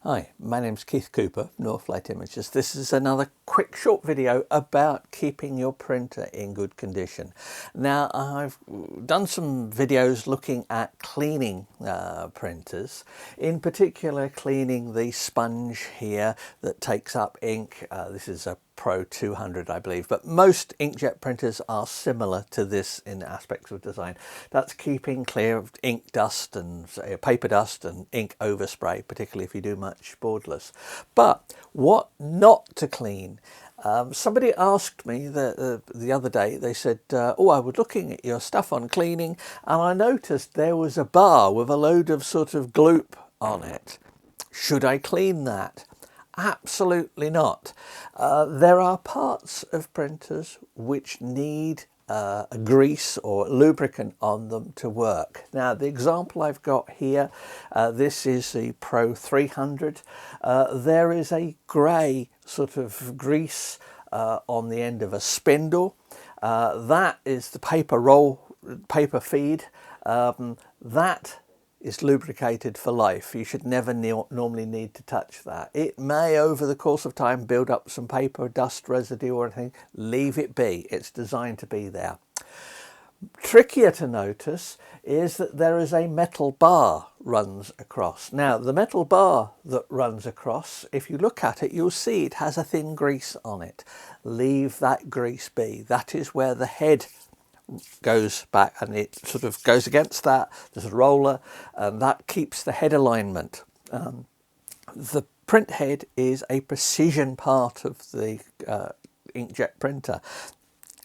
Hi, my name's Keith Cooper, Northlight Images. This is another quick short video about keeping your printer in good condition. Now, I've done some videos looking at cleaning printers, in particular cleaning the sponge here that takes up ink. This is a Pro 200, I believe, but most inkjet printers are similar to this in aspects of design. That's keeping clear of ink dust and paper dust and ink overspray, particularly if you do much borderless. But what not to clean? Somebody asked me the other day, they said, oh, I was looking at your stuff on cleaning and I noticed there was a bar with a load of sort of gloop on it. Should I clean that? Absolutely not. There are parts of printers which need a grease or lubricant on them to work. Now, the example I've got here, this is the Pro 300. There is a grey sort of grease on the end of a spindle. That is the paper feed. That is lubricated for life. You should never normally need to touch that. It may over the course of time build up some paper dust residue or anything. Leave it be. It's designed to be there. Trickier to notice is that there is a metal bar runs across. Now, the metal bar that runs across, if you look at it, you'll see it has a thin grease on it. Leave that grease be. That is where the head goes back and it sort of goes against that. There's a roller and that keeps the head alignment. The print head is a precision part of the inkjet printer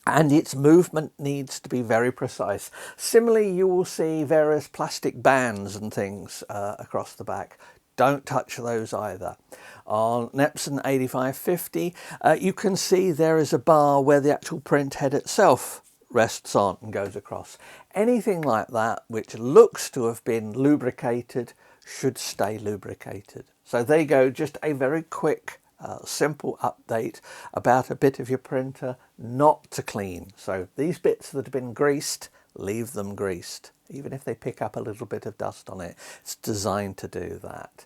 and its movement needs to be very precise. Similarly, you will see various plastic bands and things across the back. Don't touch those either. On an Epson 8550, you can see there is a bar where the actual print head itself rests on and goes across. Anything like that which looks to have been lubricated should stay lubricated. So there you go, just a very quick simple update about a bit of your printer not to clean. So these bits that have been greased, leave them greased. Even if they pick up a little bit of dust on it, it's designed to do that.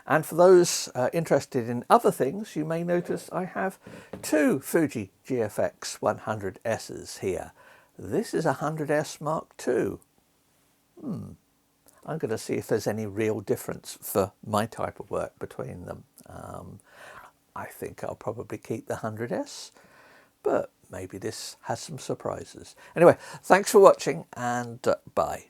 And for those interested in other things, you may notice I have two Fuji GFX 100Ss here. This is a 100S Mark II. I'm going to see if there's any real difference for my type of work between them. I think I'll probably keep the 100S, but maybe this has some surprises. Anyway, thanks for watching and bye.